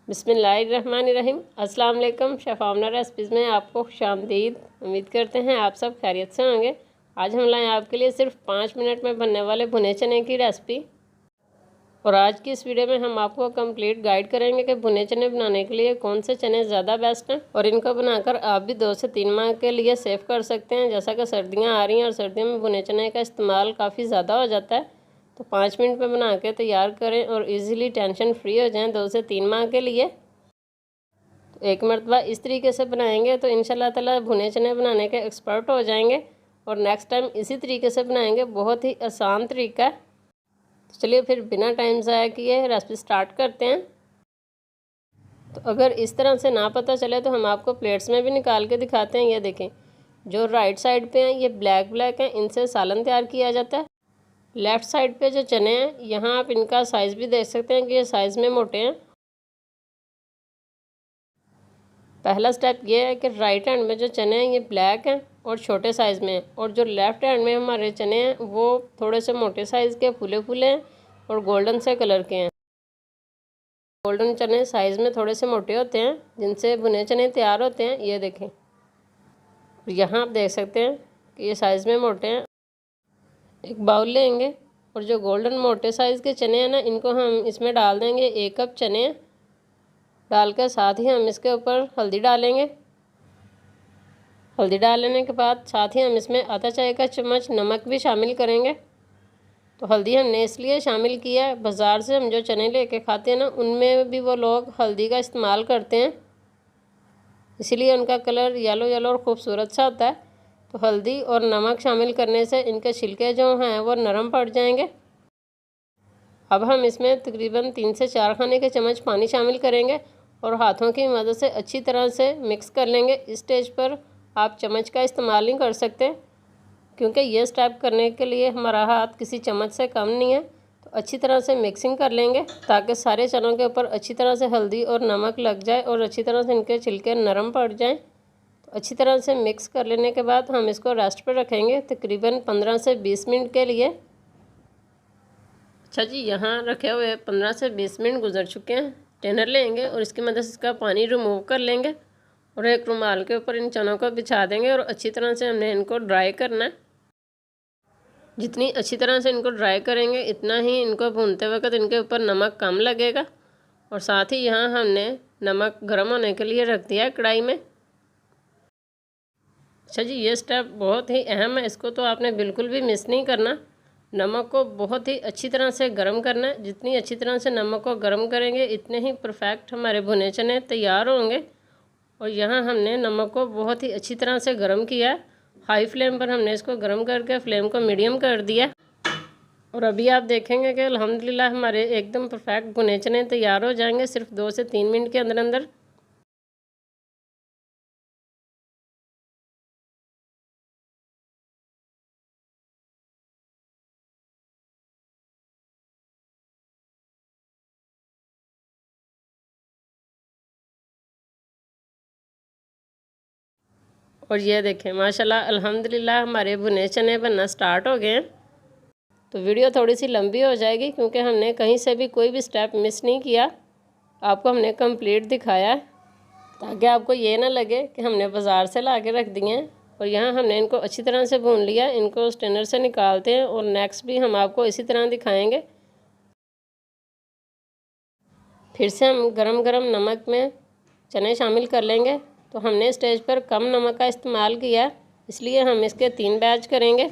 बिस्मिल्लाहिर्रहमानिर्रहीम। अस्सलाम वालेकुम। शेफ़ आमना रेसिपीज़ में आपको खुशामदीद। उम्मीद करते हैं आप सब खैरियत से होंगे। आज हम लाए आपके लिए सिर्फ 5 मिनट में बनने वाले भुने चने की रेसिपी। और आज की इस वीडियो में हम आपको कंप्लीट गाइड करेंगे कि भुने चने बनाने के लिए कौन से चने ज़्यादा बेस्ट हैं और इनको बनाकर आप भी 2 से 3 माह के लिए सेव कर सकते हैं। जैसा कि सर्दियाँ आ रही हैं और सर्दियों में भुने चने का इस्तेमाल काफ़ी ज़्यादा हो जाता है, तो 5 मिनट में बना के तैयार करें और इजीली टेंशन फ्री हो जाएं 2 से 3 माह के लिए। तो एक मरतबा इस तरीके से बनाएंगे तो इंशाल्लाह ताला भुने चने बनाने के एक्सपर्ट हो जाएंगे और नेक्स्ट टाइम इसी तरीके से बनाएंगे। बहुत ही आसान तरीका है। तो चलिए फिर बिना टाइम ज़ाया किए रेसिपी स्टार्ट करते हैं। तो अगर इस तरह से ना पता चले तो हम आपको प्लेट्स में भी निकाल के दिखाते हैं। ये देखें, जो राइट साइड पे हैं ये ब्लैक ब्लैक हैं, इनसे सालन तैयार किया जाता है। लेफ़्ट साइड पे जो चने हैं यहाँ आप इनका साइज़ भी देख सकते हैं कि ये साइज़ में मोटे हैं। पहला स्टेप ये है कि राइट हैंड में जो चने हैं ये ब्लैक हैं और छोटे साइज़ में हैं, और जो लेफ़्ट हैंड में हमारे चने हैं वो थोड़े से मोटे साइज़ के फूले फूले हैं और गोल्डन से कलर के हैं। गोल्डन चने साइज़ में थोड़े से मोटे होते हैं जिनसे भुने चने तैयार होते हैं। ये देखें, यहाँ आप देख सकते हैं कि ये साइज़ में मोटे हैं। एक बाउल लेंगे और जो गोल्डन मोटे साइज़ के चने हैं ना, इनको हम इसमें डाल देंगे। 1 कप चने डाल कर साथ ही हम इसके ऊपर हल्दी डालेंगे। हल्दी डालने के बाद साथ ही हम इसमें आधा चाय का चम्मच नमक भी शामिल करेंगे। तो हल्दी हमने इसलिए शामिल किया है, बाज़ार से हम जो चने लेके खाते हैं ना, उनमें भी वो लोग हल्दी का इस्तेमाल करते हैं, इसीलिए उनका कलर येलो येलो और ख़ूबसूरत सा होता है। तो हल्दी और नमक शामिल करने से इनके छिलके जो हैं वो नरम पड़ जाएंगे। अब हम इसमें तकरीबन 3 से 4 खाने के चम्मच पानी शामिल करेंगे और हाथों की मदद से अच्छी तरह से मिक्स कर लेंगे। इस स्टेज पर आप चम्मच का इस्तेमाल नहीं कर सकते, क्योंकि ये स्टेप करने के लिए हमारा हाथ किसी चम्मच से कम नहीं है। तो अच्छी तरह से मिक्सिंग कर लेंगे ताकि सारे चनों के ऊपर अच्छी तरह से हल्दी और नमक लग जाए और अच्छी तरह से इनके छिलके नरम पड़ जाएं। तो अच्छी तरह से मिक्स कर लेने के बाद हम इसको रेस्ट पर रखेंगे तकरीबन 15 से 20 मिनट के लिए। अच्छा जी, यहाँ रखे हुए 15 से 20 मिनट गुजर चुके हैं। टेनर लेंगे और इसकी मदद से इसका पानी रिमूव कर लेंगे और एक रुमाल के ऊपर इन चनों को बिछा देंगे और अच्छी तरह से हमने इनको ड्राई करना है। जितनी अच्छी तरह से इनको ड्राई करेंगे इतना ही इनको भूनते वक्त इनके ऊपर नमक कम लगेगा। और साथ ही यहाँ हमने नमक गर्म होने के लिए रख दिया है कढ़ाई में। अच्छा जी, ये स्टेप बहुत ही अहम है, इसको तो आपने बिल्कुल भी मिस नहीं करना। नमक को बहुत ही अच्छी तरह से गर्म करना है। जितनी अच्छी तरह से नमक को गर्म करेंगे इतने ही परफेक्ट हमारे भुने चने तैयार होंगे। और यहाँ हमने नमक को बहुत ही अच्छी तरह से गर्म किया है। हाई फ्लेम पर हमने इसको गर्म करके फ्लेम को मीडियम कर दिया। और अभी आप देखेंगे कि अल्हम्दुलिल्लाह हमारे एकदम परफेक्ट भुने चने तैयार हो जाएंगे सिर्फ 2 से 3 मिनट के अंदर अंदर। और ये देखें, माशाल्लाह अल्हम्दुलिल्लाह हमारे भुने चने बनना स्टार्ट हो गए हैं। तो वीडियो थोड़ी सी लंबी हो जाएगी क्योंकि हमने कहीं से भी कोई भी स्टेप मिस नहीं किया, आपको हमने कंप्लीट दिखाया है, ताकि आपको ये ना लगे कि हमने बाज़ार से ला के रख दिए हैं। और यहाँ हमने इनको अच्छी तरह से भून लिया। इनको स्ट्रेनर से निकालते हैं और नेक्स्ट भी हम आपको इसी तरह दिखाएंगे। फिर से हम गरम गरम नमक में चने शामिल कर लेंगे। तो हमने स्टेज पर कम नमक का इस्तेमाल किया, इसलिए हम इसके 3 बैच करेंगे।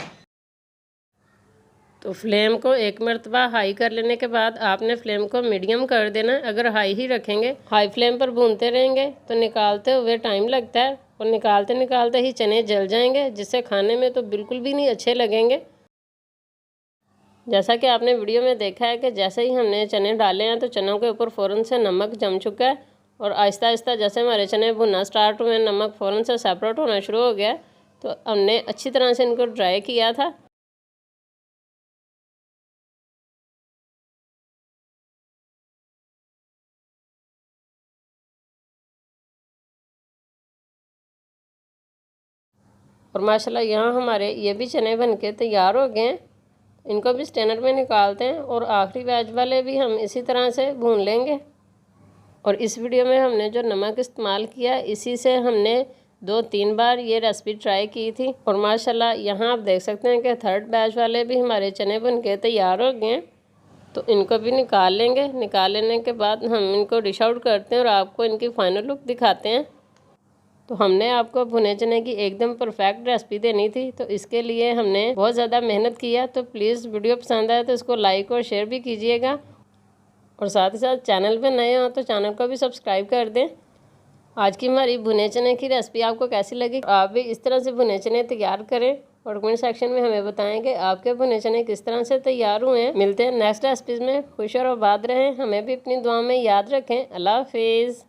तो फ्लेम को एक मरतबा हाई कर लेने के बाद आपने फ्लेम को मीडियम कर देना। अगर हाई ही रखेंगे, हाई फ्लेम पर भूनते रहेंगे तो निकालते हुए टाइम लगता है और निकालते निकालते ही चने जल जाएंगे, जिससे खाने में तो बिल्कुल भी नहीं अच्छे लगेंगे। जैसा कि आपने वीडियो में देखा है कि जैसे ही हमने चने डाले हैं तो चनों के ऊपर फ़ौरन से नमक जम चुका है और आहिस्ता आहिस्ता जैसे हमारे चने भुनना स्टार्ट हुए, नमक फ़ौरन से सेपरेट होना शुरू हो गया। तो हमने अच्छी तरह से इनको ड्राई किया था। और माशाल्लाह यहाँ हमारे ये भी चने बन के तैयार हो गए हैं। इनको भी स्ट्रेनर में निकालते हैं और आखिरी बैच वाले भी हम इसी तरह से भून लेंगे। और इस वीडियो में हमने जो नमक इस्तेमाल किया इसी से हमने 2-3 बार ये रेसिपी ट्राई की थी। और माशाल्लाह यहाँ आप देख सकते हैं कि थर्ड बैच वाले भी हमारे चने बन के तैयार हो गए हैं। तो इनको भी निकाल लेंगे। निकाल लेने के बाद हम इनको डिश आउट करते हैं और आपको इनकी फाइनल लुक दिखाते हैं। तो हमने आपको भुने चने की एकदम परफेक्ट रेसिपी देनी थी, तो इसके लिए हमने बहुत ज़्यादा मेहनत किया। तो प्लीज़ वीडियो पसंद आए तो इसको लाइक और शेयर भी कीजिएगा, और साथ ही साथ चैनल पे नए हो तो चैनल को भी सब्सक्राइब कर दें। आज की हमारी भुने चने की रेसिपी आपको कैसी लगी? आप भी इस तरह से भुने चने तैयार करें और कमेंट सेक्शन में हमें बताएं कि आपके भुने चने किस तरह से तैयार हुए हैं। मिलते हैं नेक्स्ट रेसिपीज़ में। खुश और आबाद रहें, हमें भी अपनी दुआ में याद रखें। अल्लाह हाफिज़।